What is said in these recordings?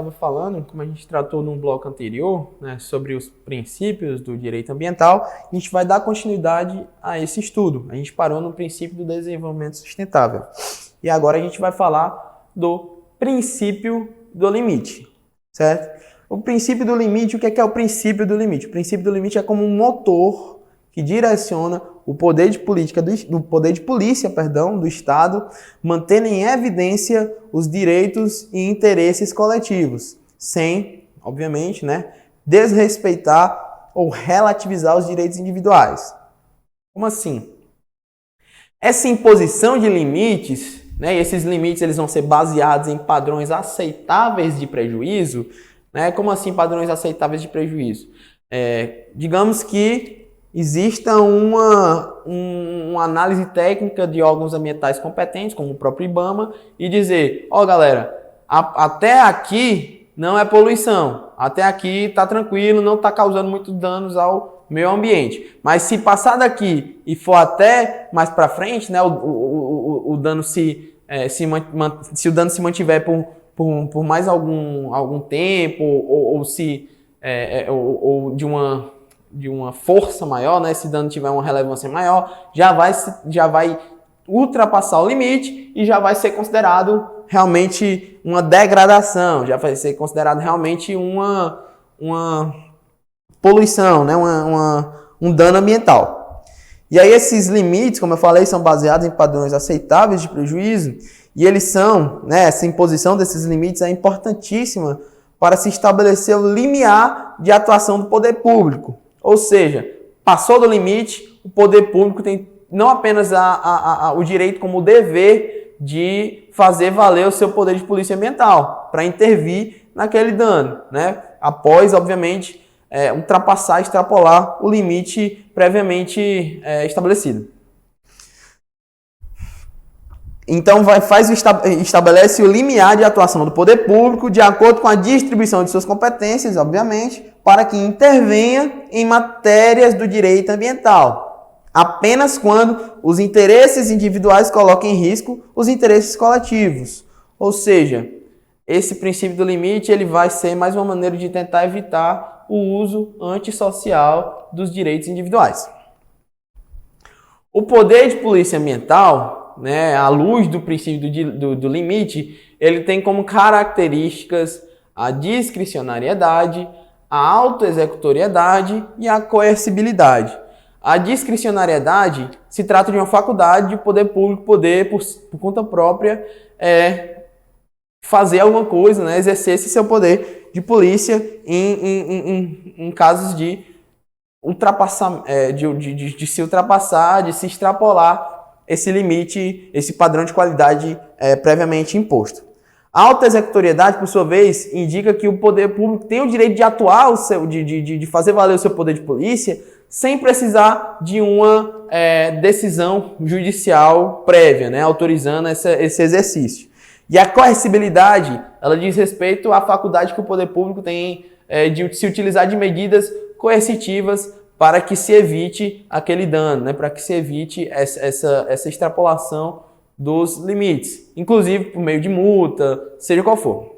estava falando, como a gente tratou num bloco anterior, né, sobre os princípios do direito ambiental, a gente vai dar continuidade a esse estudo. A gente parou no princípio do desenvolvimento sustentável. E agora a gente vai falar do princípio do limite, certo? O princípio do limite, o que é o princípio do limite? O princípio do limite é como um motor que direciona o poder de polícia do Estado, mantendo em evidência os direitos e interesses coletivos, sem, obviamente, desrespeitar ou relativizar os direitos individuais. Como assim? Essa imposição de limites, e esses limites eles vão ser baseados em padrões aceitáveis de prejuízo. Como assim padrões aceitáveis de prejuízo? Digamos que exista uma análise técnica de órgãos ambientais competentes, como o próprio IBAMA, e dizer, galera, até aqui não é poluição, até aqui está tranquilo, não está causando muitos danos ao meio ambiente. Mas se passar daqui e for até mais para frente, o dano se o dano se mantiver por mais algum tempo, ou de uma força maior, se dano tiver uma relevância maior, já vai ultrapassar o limite e já vai ser considerado realmente uma degradação, já vai ser considerado realmente uma poluição, um dano ambiental. E aí esses limites, como eu falei, são baseados em padrões aceitáveis de prejuízo, e eles são, essa imposição desses limites é importantíssima para se estabelecer o limiar de atuação do poder público. Ou seja, passou do limite, o poder público tem não apenas o direito, como o dever de fazer valer o seu poder de polícia ambiental, para intervir naquele dano, após, obviamente, extrapolar o limite previamente estabelecido. Então, estabelece o limiar de atuação do poder público de acordo com a distribuição de suas competências, obviamente, para que intervenha em matérias do direito ambiental, apenas quando os interesses individuais coloquem em risco os interesses coletivos. Ou seja, esse princípio do limite ele vai ser mais uma maneira de tentar evitar o uso antissocial dos direitos individuais. O poder de polícia ambiental, à luz do princípio do limite, ele tem como características a discricionariedade, a autoexecutoriedade e a coercibilidade. A discricionariedade se trata de uma faculdade de poder público poder, por conta própria, fazer alguma coisa, exercer esse seu poder de polícia em casos de ultrapassar, de se ultrapassar, de se extrapolar esse limite, esse padrão de qualidade previamente imposto. A autoexecutoriedade, por sua vez, indica que o poder público tem o direito de atuar, de fazer valer o seu poder de polícia, sem precisar de uma decisão judicial prévia, autorizando esse exercício. E a coercibilidade, ela diz respeito à faculdade que o poder público tem de se utilizar de medidas coercitivas para que se evite aquele dano, para que se evite essa extrapolação dos limites, inclusive por meio de multa, seja qual for.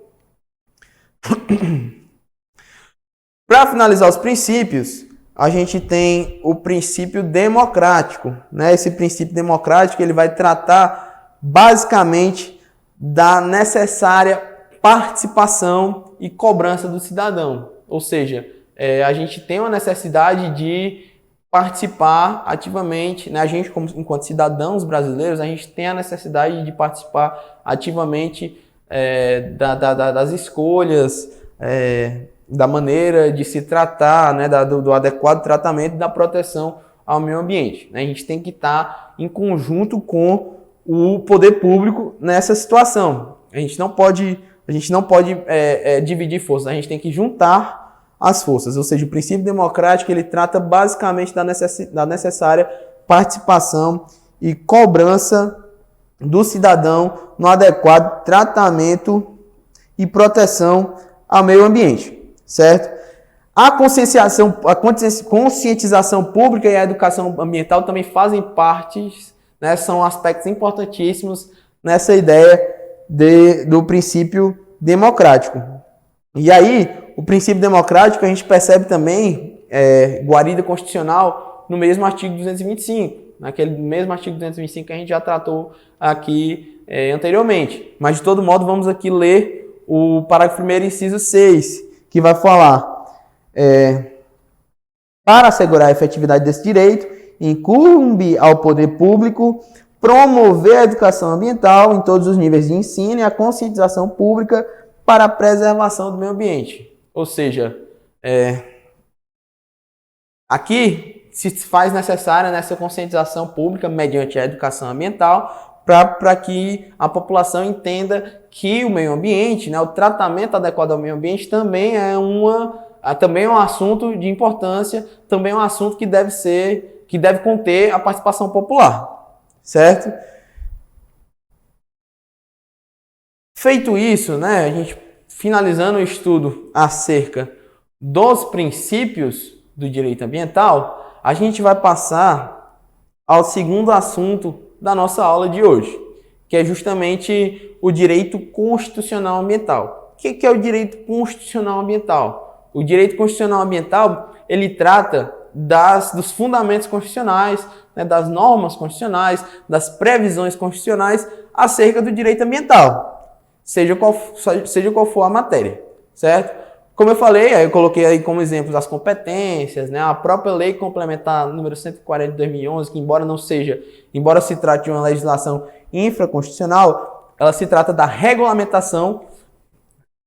Para finalizar os princípios, a gente tem o princípio democrático. Esse princípio democrático ele vai tratar basicamente da necessária participação e cobrança do cidadão, ou seja, a gente tem uma necessidade de participar ativamente, a gente, enquanto cidadãos brasileiros, a gente tem a necessidade de participar ativamente das escolhas, da maneira de se tratar, do adequado tratamento e da proteção ao meio ambiente. A gente tem que estar em conjunto com o poder público nessa situação. A gente não pode dividir forças, a gente tem que juntar as forças, ou seja, o princípio democrático ele trata basicamente da necessária participação e cobrança do cidadão no adequado tratamento e proteção ao meio ambiente, certo? A conscientização pública e a educação ambiental também fazem parte, são aspectos importantíssimos nessa ideia do princípio democrático. E aí, o princípio democrático a gente percebe também guarida constitucional no mesmo artigo 225, naquele mesmo artigo 225 que a gente já tratou aqui anteriormente. Mas, de todo modo, vamos aqui ler o parágrafo 1º, inciso 6, que vai falar: para assegurar a efetividade desse direito, incumbe ao poder público promover a educação ambiental em todos os níveis de ensino e a conscientização pública para a preservação do meio ambiente. Ou seja, aqui se faz necessária essa conscientização pública mediante a educação ambiental para que a população entenda que o meio ambiente, né, o tratamento adequado ao meio ambiente também é um assunto de importância, também é um assunto que deve conter a participação popular, certo? Feito isso, né, a gente finalizando o estudo acerca dos princípios do direito ambiental, a gente vai passar ao segundo assunto da nossa aula de hoje, que é justamente o direito constitucional ambiental. O que é o direito constitucional ambiental? O direito constitucional ambiental, ele trata dos fundamentos constitucionais, né, das normas constitucionais, das previsões constitucionais acerca do direito ambiental, seja qual for a matéria, certo? Como eu falei, eu coloquei aí como exemplo as competências, né, a própria Lei Complementar número 140 de 2011, que embora se trate de uma legislação infraconstitucional, ela se trata da regulamentação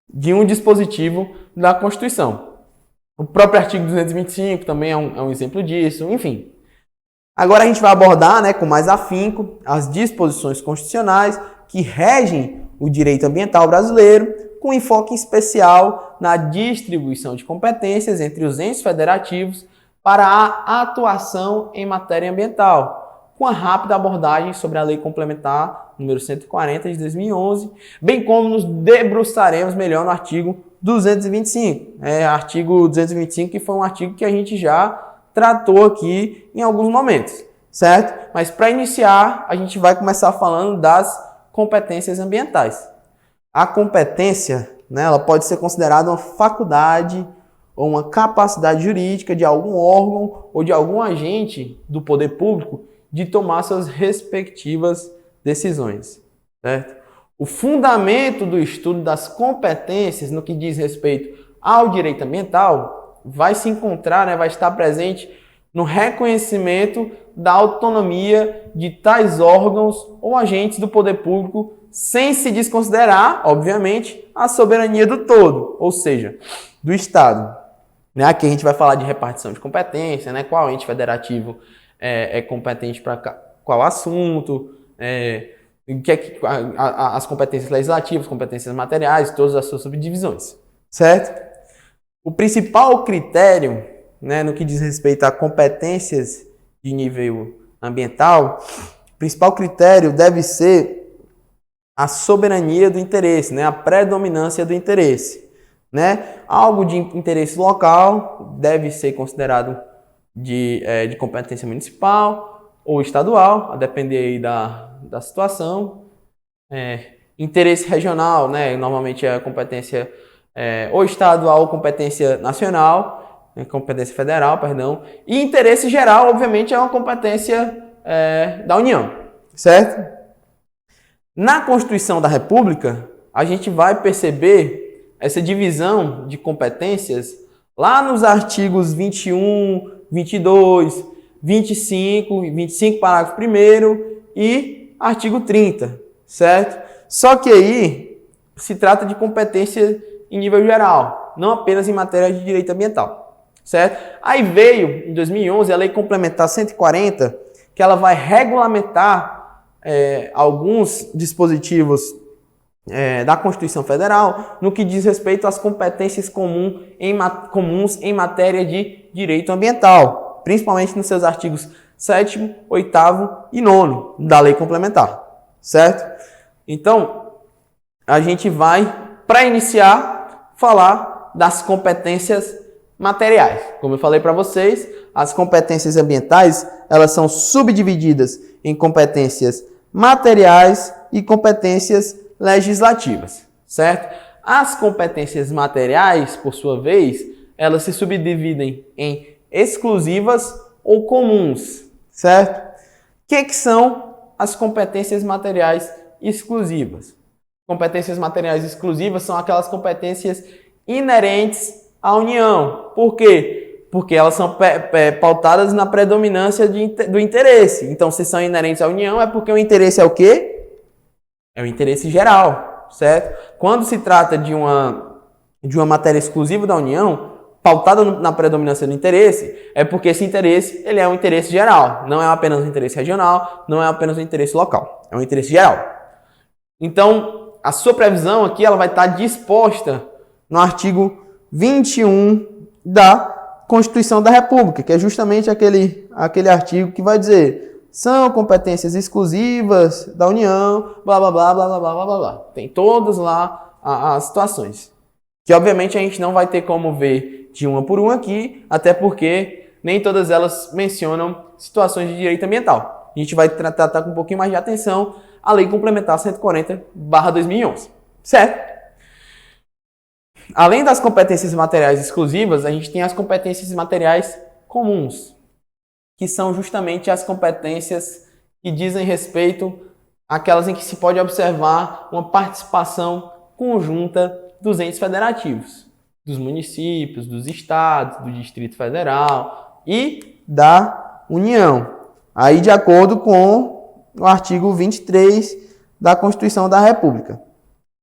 de um dispositivo da Constituição. O próprio artigo 225 também é um exemplo disso, enfim. Agora a gente vai abordar, né, com mais afinco as disposições constitucionais que regem o direito ambiental brasileiro, com enfoque especial na distribuição de competências entre os entes federativos para a atuação em matéria ambiental, com a rápida abordagem sobre a Lei Complementar número 140 de 2011, bem como nos debruçaremos melhor no artigo 225. Artigo 225 que foi um artigo que a gente já tratou aqui em alguns momentos, certo? Mas para iniciar, a gente vai começar falando das competências ambientais. A competência, né, ela pode ser considerada uma faculdade ou uma capacidade jurídica de algum órgão ou de algum agente do poder público de tomar suas respectivas decisões, certo? O fundamento do estudo das competências no que diz respeito ao direito ambiental vai se encontrar, né, vai estar presente no reconhecimento da autonomia de tais órgãos ou agentes do poder público, sem se desconsiderar, obviamente, a soberania do todo, ou seja, do Estado. Aqui a gente vai falar de repartição de competência, né? Qual ente federativo é competente para qual assunto, as competências legislativas, competências materiais, todas as suas subdivisões, certo? O principal critério, né, no que diz respeito a competências de nível ambiental, o principal critério deve ser a soberania do interesse, né? A predominância do interesse, né? Algo de interesse local deve ser considerado de competência municipal ou estadual, a depender aí da situação. Interesse regional, né? Normalmente é a competência ou estadual ou competência nacional, competência federal, perdão. E interesse geral, obviamente, é uma competência da União, certo? Na Constituição da República, a gente vai perceber essa divisão de competências lá nos artigos 21, 22, 25 parágrafo 1º e artigo 30, certo? Só que aí se trata de competência em nível geral, não apenas em matéria de direito ambiental, certo? Aí veio, em 2011, a Lei Complementar 140, que ela vai regulamentar alguns dispositivos da Constituição Federal no que diz respeito às competências comuns em matéria de direito ambiental, principalmente nos seus artigos 7º, 8º e 9º da Lei Complementar, certo? Então, a gente vai, para iniciar, falar das competências materiais. Como eu falei para vocês, as competências ambientais, elas são subdivididas em competências materiais e competências legislativas, certo? As competências materiais, por sua vez, elas se subdividem em exclusivas ou comuns, certo? O que são as competências materiais exclusivas? Competências materiais exclusivas são aquelas competências inerentes à União. Por quê? Porque elas são pautadas na predominância do interesse. Então, se são inerentes à União, é porque o interesse é o quê? É o interesse geral, certo? Quando se trata de uma matéria exclusiva da União, pautada na predominância do interesse, é porque esse interesse ele é um interesse geral. Não é apenas um interesse regional, não é apenas um interesse local. É um interesse geral. Então, a sua previsão aqui ela vai estar disposta no artigo 21 da Constituição da República, que é justamente aquele artigo que vai dizer: são competências exclusivas da União, blá, blá, blá, blá, blá, blá, blá, blá. Tem todas lá as situações. Que, obviamente, a gente não vai ter como ver de uma por uma aqui, até porque nem todas elas mencionam situações de direito ambiental. A gente vai tratar com um pouquinho mais de atenção a Lei Complementar 140/2011, certo? Além das competências materiais exclusivas, a gente tem as competências materiais comuns, que são justamente as competências que dizem respeito àquelas em que se pode observar uma participação conjunta dos entes federativos, dos municípios, dos estados, do Distrito Federal e da União. Aí, de acordo com o artigo 23 da Constituição da República,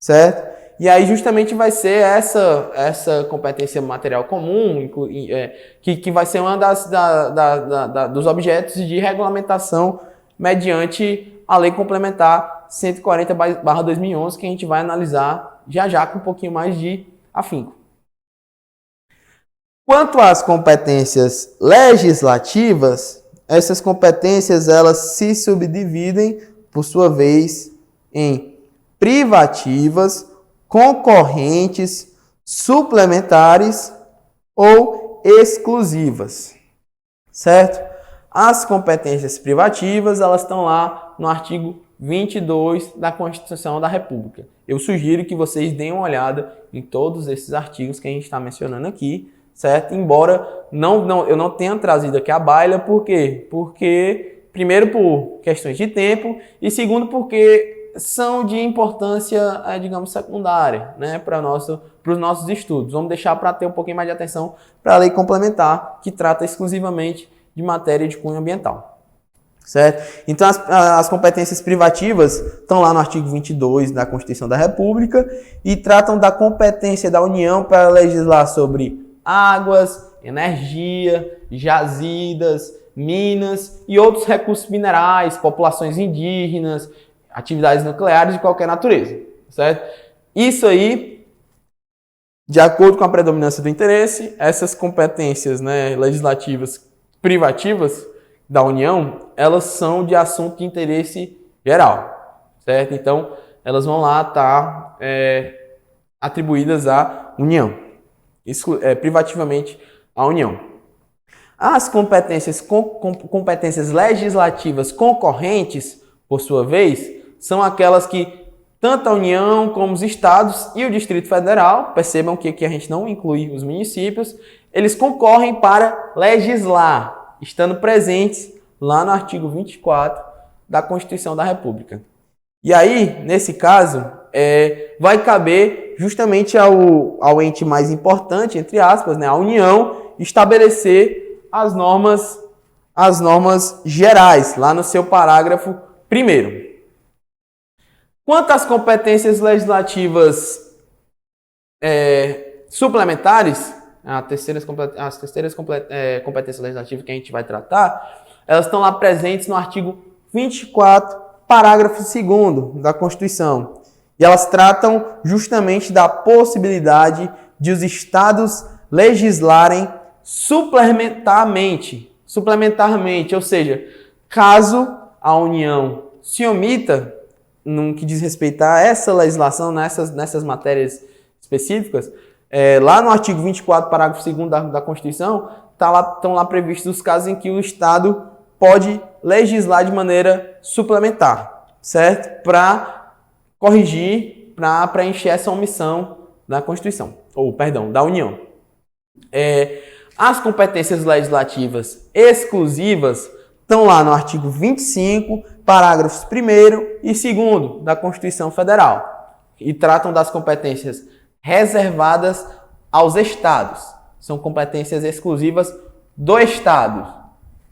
certo? E aí justamente vai ser essa competência material comum, que vai ser uma dos objetos de regulamentação mediante a Lei Complementar 140/2011, que a gente vai analisar já com um pouquinho mais de afinco. Quanto às competências legislativas, essas competências elas se subdividem, por sua vez, em privativas, concorrentes, suplementares ou exclusivas, certo? As competências privativas, elas estão lá no artigo 22 da Constituição da República. Eu sugiro que vocês deem uma olhada em todos esses artigos que a gente está mencionando aqui, certo? Embora eu não tenha trazido aqui a baila, por quê? Porque, primeiro, por questões de tempo, e segundo, porque são de importância, digamos, secundária, né, para os nossos estudos. Vamos deixar para ter um pouquinho mais de atenção para a lei complementar, que trata exclusivamente de matéria de cunho ambiental, certo? Então, as competências privativas estão lá no artigo 22 da Constituição da República e tratam da competência da União para legislar sobre águas, energia, jazidas, minas e outros recursos minerais, populações indígenas, atividades nucleares de qualquer natureza, certo? Isso aí, de acordo com a predominância do interesse, essas competências, né, legislativas privativas da União, elas são de assunto de interesse geral, certo? Então, elas vão lá estar atribuídas à União, privativamente à União. As competências legislativas concorrentes, por sua vez, são aquelas que tanto a União como os estados e o Distrito Federal, percebam que aqui a gente não inclui os municípios, eles concorrem para legislar, estando presentes lá no artigo 24 da Constituição da República. E aí, nesse caso, vai caber justamente ao ente mais importante, entre aspas, né, a União, estabelecer as normas gerais, lá no seu parágrafo 1º. Quanto às competências legislativas suplementares, as terceiras competências legislativas que a gente vai tratar, elas estão lá presentes no artigo 24, parágrafo 2º da Constituição. E elas tratam justamente da possibilidade de os estados legislarem suplementarmente, ou seja, caso a União se omita no que diz respeito a essa legislação, nessas matérias específicas, lá no artigo 24, parágrafo 2º da Constituição, estão lá previstos os casos em que o Estado pode legislar de maneira suplementar, certo? Para corrigir, para preencher essa omissão da Constituição, da União. As competências legislativas exclusivas estão lá no artigo 25, parágrafos 1º e 2º da Constituição Federal e tratam das competências reservadas aos estados. São competências exclusivas do estado,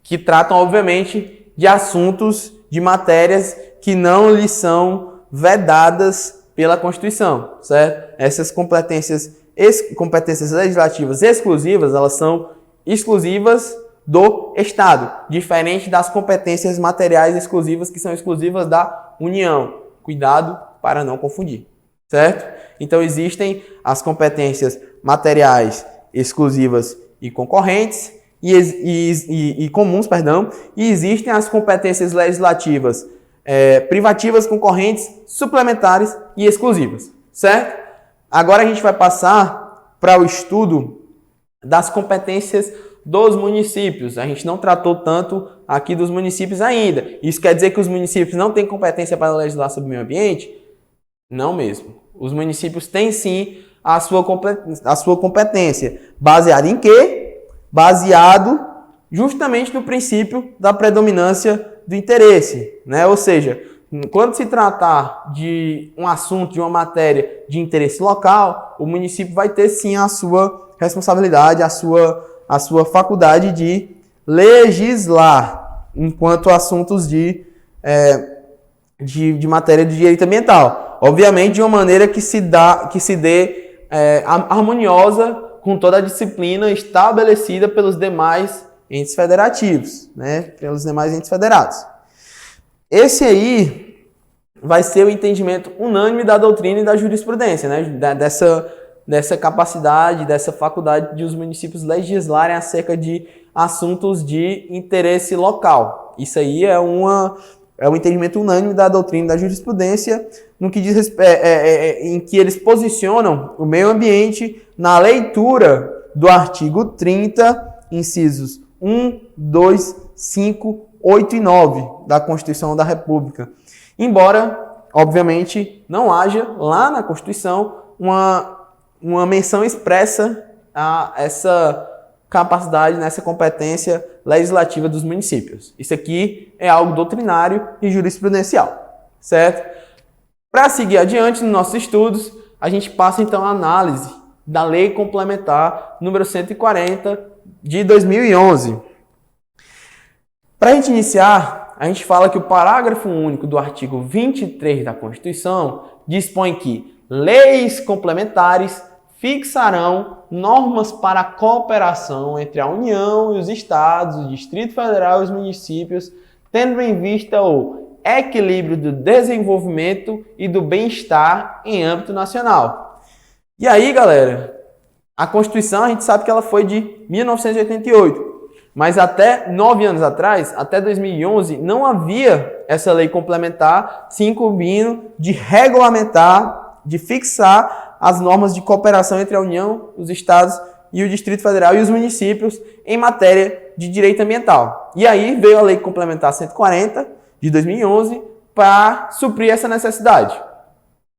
que tratam, obviamente, de assuntos, de matérias que não lhes são vedadas pela Constituição, certo? Essas competências legislativas exclusivas, elas são exclusivas do Estado, diferente das competências materiais exclusivas, que são exclusivas da União. Cuidado para não confundir, certo? Então, existem as competências materiais exclusivas e concorrentes, e comuns, e existem as competências legislativas privativas, concorrentes, suplementares e exclusivas, certo? Agora a gente vai passar para o estudo das competências dos municípios. A gente não tratou tanto aqui dos municípios ainda. Isso quer dizer que os municípios não têm competência para legislar sobre o meio ambiente? Não mesmo. Os municípios têm sim a sua competência. Baseada em quê? Baseado justamente no princípio da predominância do interesse, né? Ou seja, quando se tratar de um assunto, de uma matéria de interesse local, o município vai ter sim a sua responsabilidade, a sua faculdade de legislar enquanto assuntos de matéria de direito ambiental. Obviamente de uma maneira que se dê harmoniosa com toda a disciplina estabelecida pelos demais entes federativos, né? Pelos demais entes federados. Esse aí vai ser o entendimento unânime da doutrina e da jurisprudência, né? Dessa capacidade, dessa faculdade de os municípios legislarem acerca de assuntos de interesse local. Isso aí é um entendimento unânime da doutrina e da jurisprudência no que diz em que eles posicionam o meio ambiente na leitura do artigo 30, incisos 1, 2, 5, 8 e 9 da Constituição da República. Embora, obviamente, não haja lá na Constituição uma menção expressa a essa capacidade, nessa competência legislativa dos municípios. Isso aqui é algo doutrinário e jurisprudencial, certo? Para seguir adiante nos nossos estudos, a gente passa então a análise da Lei Complementar número 140 de 2011. Para a gente iniciar, a gente fala que o parágrafo único do artigo 23 da Constituição dispõe que leis complementares fixarão normas para a cooperação entre a União e os Estados, o Distrito Federal e os municípios, tendo em vista o equilíbrio do desenvolvimento e do bem-estar em âmbito nacional. E aí, galera, a Constituição, a gente sabe que ela foi de 1988, mas até 9 anos atrás, até 2011, não havia essa lei complementar se incumbindo de regulamentar, de fixar as normas de cooperação entre a União, os Estados e o Distrito Federal e os municípios em matéria de direito ambiental. E aí veio a Lei Complementar 140 de 2011 para suprir essa necessidade,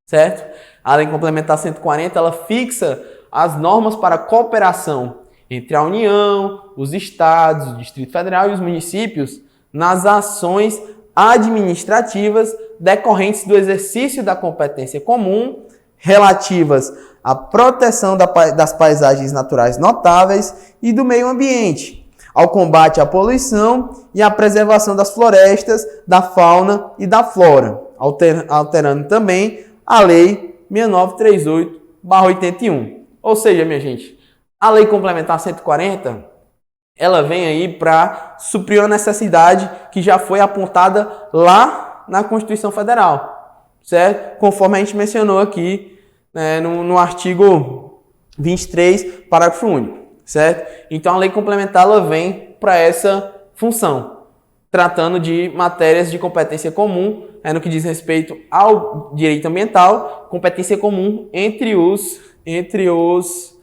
certo? A Lei Complementar 140, ela fixa as normas para cooperação entre a União, os Estados, o Distrito Federal e os municípios nas ações administrativas decorrentes do exercício da competência comum relativas à proteção das paisagens naturais notáveis e do meio ambiente, ao combate à poluição e à preservação das florestas, da fauna e da flora, alterando também a Lei 6938/81. Ou seja, minha gente, a Lei Complementar 140, ela vem aí para suprir uma necessidade que já foi apontada lá na Constituição Federal, certo? Conforme a gente mencionou aqui, né, no artigo 23, parágrafo único, certo? Então a Lei Complementar ela vem para essa função, tratando de matérias de competência comum, no que diz respeito ao direito ambiental, competência comum entre os entes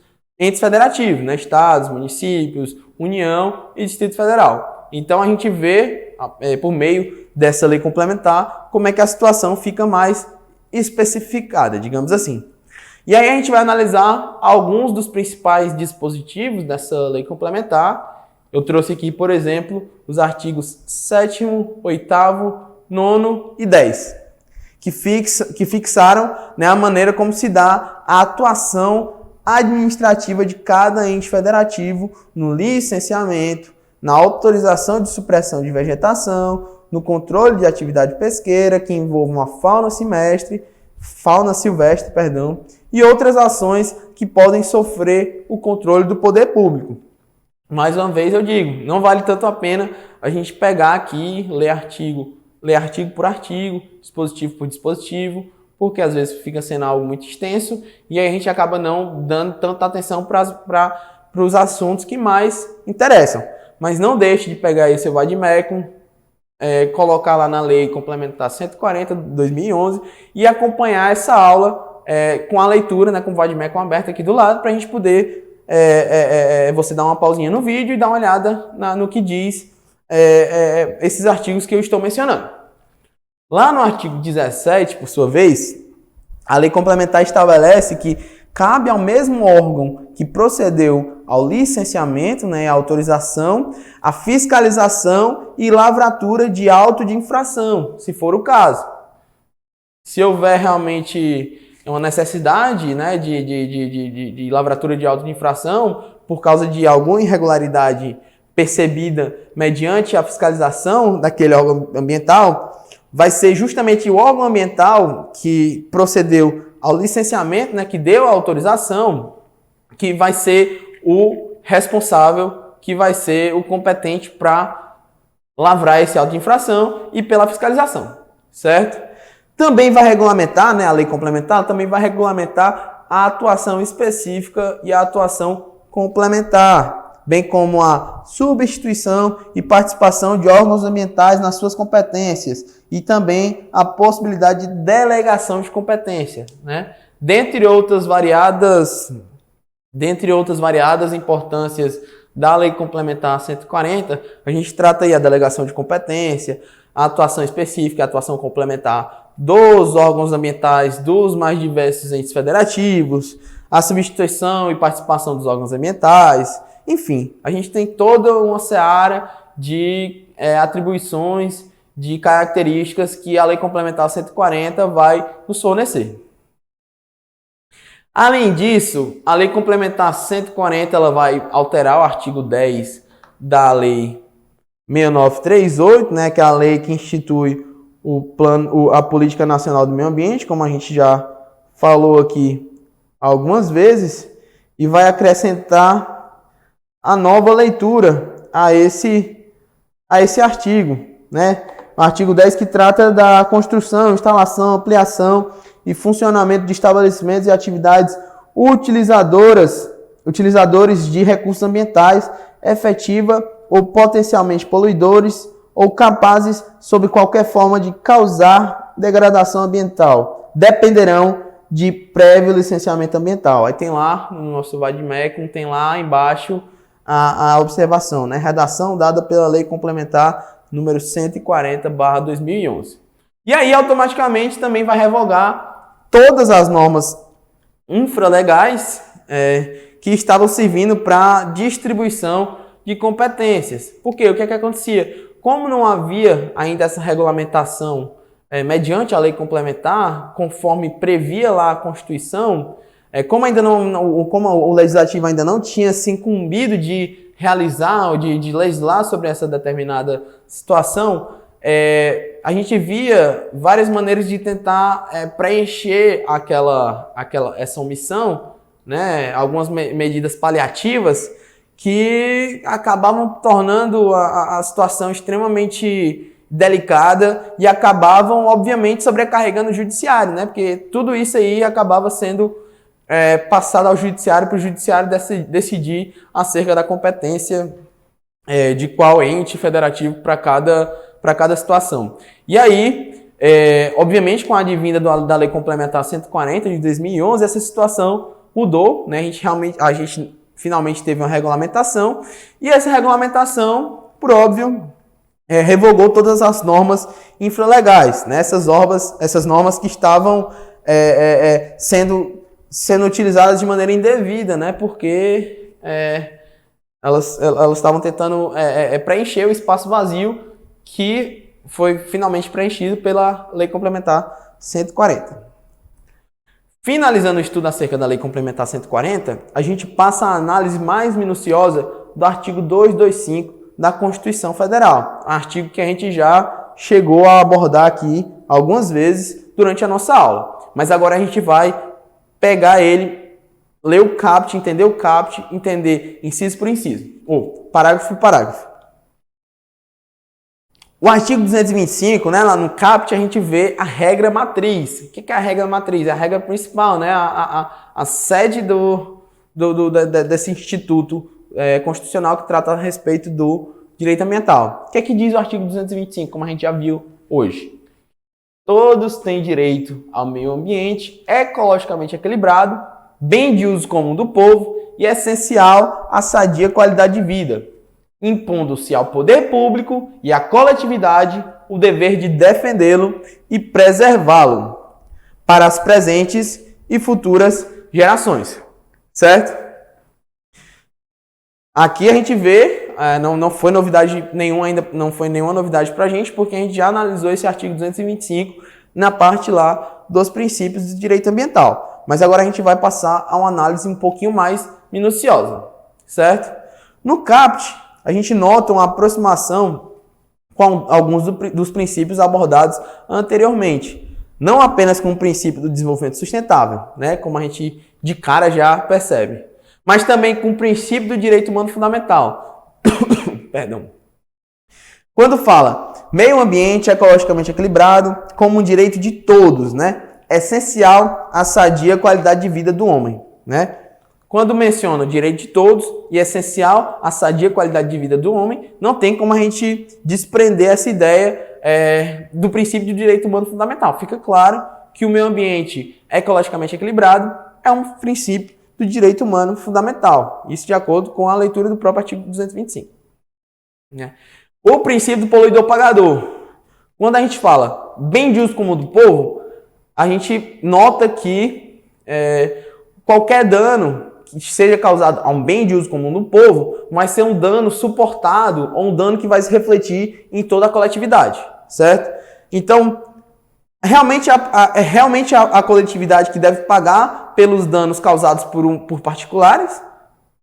federativos, né? Estados, municípios, União e Distrito Federal. Então a gente vê, por meio dessa lei complementar, como é que a situação fica mais especificada, digamos assim. E aí a gente vai analisar alguns dos principais dispositivos dessa lei complementar. Eu trouxe aqui, por exemplo, os artigos 7º, 8º, 9º e 10, que fixaram, né, a maneira como se dá a atuação administrativa de cada ente federativo no licenciamento, na autorização de supressão de vegetação, no controle de atividade pesqueira que envolvam a fauna silvestre, e outras ações que podem sofrer o controle do poder público. Mais uma vez eu digo, não vale tanto a pena a gente pegar aqui, ler artigo por artigo, dispositivo por dispositivo, porque às vezes fica sendo algo muito extenso e aí a gente acaba não dando tanta atenção para os assuntos que mais interessam. Mas não deixe de pegar aí seu vade-mecum, colocar lá na Lei Complementar 140 de 2011 e acompanhar essa aula com a leitura, né, com o vade-mecum aberto aqui do lado, para a gente poder, você dar uma pausinha no vídeo e dar uma olhada no que diz esses artigos que eu estou mencionando. Lá no artigo 17, por sua vez, a lei complementar estabelece que cabe ao mesmo órgão que procedeu ao licenciamento, né, a autorização, a fiscalização e lavratura de auto de infração, se for o caso. Se houver realmente uma necessidade, né, de lavratura de auto de infração por causa de alguma irregularidade percebida mediante a fiscalização daquele órgão ambiental, vai ser justamente o órgão ambiental que procedeu ao licenciamento, né, que deu a autorização, que vai ser o responsável, que vai ser o competente para lavrar esse auto de infração e pela fiscalização, certo? Também vai regulamentar, né, a lei complementar também vai regulamentar a atuação específica e a atuação complementar, bem como a substituição e participação de órgãos ambientais nas suas competências e também a possibilidade de delegação de competência, né? Dentre outras variadas importâncias da Lei Complementar 140, a gente trata aí a delegação de competência, a atuação específica, a atuação complementar dos órgãos ambientais dos mais diversos entes federativos, a substituição e participação dos órgãos ambientais, enfim, a gente tem toda uma seara de atribuições, de características que a Lei Complementar 140 vai nos fornecer. Além disso, a Lei Complementar 140 ela vai alterar o artigo 10 da Lei 6938, né, que é a lei que institui a Política Nacional do Meio Ambiente, como a gente já falou aqui algumas vezes, e vai acrescentar a nova leitura a esse artigo, né? O artigo 10 que trata da construção, instalação, ampliação e funcionamento de estabelecimentos e atividades utilizadores de recursos ambientais, efetiva ou potencialmente poluidores ou capazes, sob qualquer forma, de causar degradação ambiental, dependerão de prévio licenciamento ambiental. Aí tem lá, no nosso vade-mecum, tem lá embaixo a observação, né? Redação dada pela Lei Complementar número 140/2011. E aí, automaticamente, também vai revogar todas as normas infralegais que estavam servindo para distribuição de competências. Por quê? O que é que acontecia? Como não havia ainda essa regulamentação mediante a lei complementar, conforme previa lá a Constituição, como o Legislativo ainda não tinha se incumbido de realizar ou de legislar sobre essa determinada situação, a gente via várias maneiras de tentar preencher essa omissão, né? Algumas medidas paliativas que acabavam tornando a situação extremamente delicada e acabavam, obviamente, sobrecarregando o judiciário, né? Porque tudo isso aí acabava sendo passado ao judiciário para o judiciário decidir acerca da competência de qual ente federativo para cada situação. E aí, obviamente, com a advinda da Lei Complementar 140 de 2011, essa situação mudou, né? A gente finalmente teve uma regulamentação, e essa regulamentação, por óbvio, revogou todas as normas infralegais, né? Essas normas que estavam sendo sendo utilizadas de maneira indevida, né? Porque elas estavam tentando preencher o espaço vazio que foi finalmente preenchido pela Lei Complementar 140. Finalizando o estudo acerca da Lei Complementar 140, a gente passa a análise mais minuciosa do artigo 225 da Constituição Federal, artigo que a gente já chegou a abordar aqui algumas vezes durante a nossa aula. Mas agora a gente vai pegar ele, ler o caput, entender inciso por inciso, ou parágrafo por parágrafo. O artigo 225, né, lá no caput, a gente vê a regra matriz. O que é a regra matriz? É a regra principal, né, a sede desse instituto constitucional que trata a respeito do direito ambiental. O que é que diz o artigo 225, como a gente já viu hoje? Todos têm direito ao meio ambiente ecologicamente equilibrado, bem de uso comum do povo e essencial à sadia qualidade de vida, impondo-se ao poder público e à coletividade o dever de defendê-lo e preservá-lo para as presentes e futuras gerações, certo? Aqui a gente vê, não foi novidade nenhuma ainda, não foi nenhuma novidade para a gente, porque a gente já analisou esse artigo 225 na parte lá dos princípios do direito ambiental. Mas agora a gente vai passar a uma análise um pouquinho mais minuciosa, certo? No caput, a gente nota uma aproximação com alguns dos princípios abordados anteriormente. Não apenas com o princípio do desenvolvimento sustentável, né, como a gente de cara já percebe, mas também com o princípio do direito humano fundamental. Perdão. Quando fala meio ambiente ecologicamente equilibrado como um direito de todos, né, essencial à sadia qualidade de vida do homem, né? Quando menciona o direito de todos e essencial à sadia qualidade de vida do homem, não tem como a gente desprender essa ideia do princípio do direito humano fundamental. Fica claro que o meio ambiente ecologicamente equilibrado é um princípio do direito humano fundamental. Isso de acordo com a leitura do próprio artigo 225. Né? O princípio do poluidor-pagador. Quando a gente fala bem de uso comum do povo, a gente nota que qualquer dano que seja causado a um bem de uso comum do povo vai ser um dano suportado ou um dano que vai se refletir em toda a coletividade, certo? Então, realmente a coletividade que deve pagar pelos danos causados por particulares,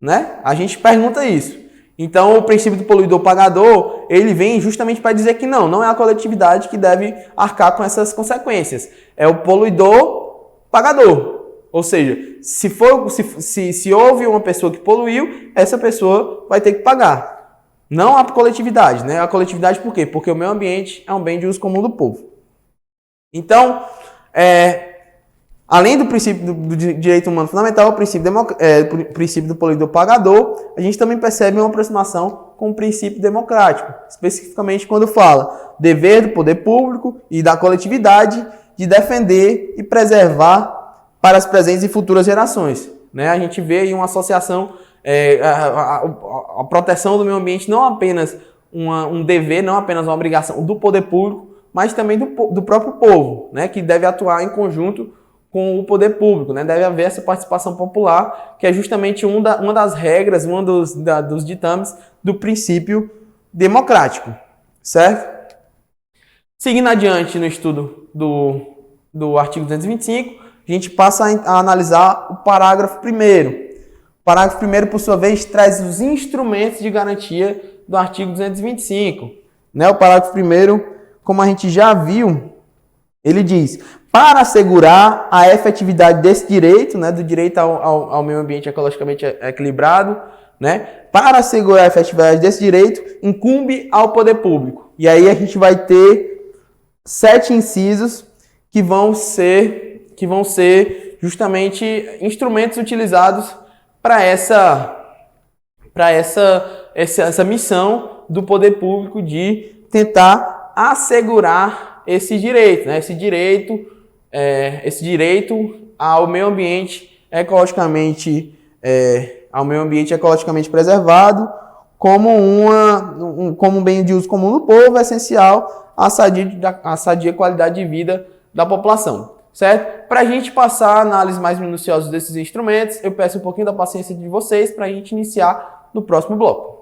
né? A gente pergunta isso. Então, o princípio do poluidor-pagador, ele vem justamente para dizer que não é a coletividade que deve arcar com essas consequências. É o poluidor-pagador. Ou seja, se houve uma pessoa que poluiu, essa pessoa vai ter que pagar. Não a coletividade, né? A coletividade por quê? Porque o meio ambiente é um bem de uso comum do povo. Então, além do princípio do direito humano fundamental, o princípio do poluidor-pagador, a gente também percebe uma aproximação com o princípio democrático, especificamente quando fala dever do poder público e da coletividade de defender e preservar para as presentes e futuras gerações. Né? A gente vê aí uma associação, a proteção do meio ambiente não apenas um dever, não apenas uma obrigação do poder público, mas também do próprio povo, né? Que deve atuar em conjunto com o poder público. Né? Deve haver essa participação popular, que é justamente uma das regras, dos ditames do princípio democrático. Certo? Seguindo adiante no estudo do artigo 225, a gente passa a analisar o parágrafo 1º. O parágrafo 1º, por sua vez, traz os instrumentos de garantia do artigo 225. Né? O parágrafo 1º, como a gente já viu, ele diz: para assegurar a efetividade desse direito, né, do direito ao meio ambiente ecologicamente equilibrado, né, para assegurar a efetividade desse direito, incumbe ao poder público. E aí a gente vai ter 7 incisos que vão ser justamente instrumentos utilizados para essa missão do poder público de tentar assegurar esse direito, né? Esse direito ao meio ambiente ecologicamente preservado como um bem de uso comum do povo, essencial à sadia qualidade de vida da população. certo? Para a gente passar a análise mais minuciosa desses instrumentos, eu peço um pouquinho da paciência de vocês para a gente iniciar no próximo bloco.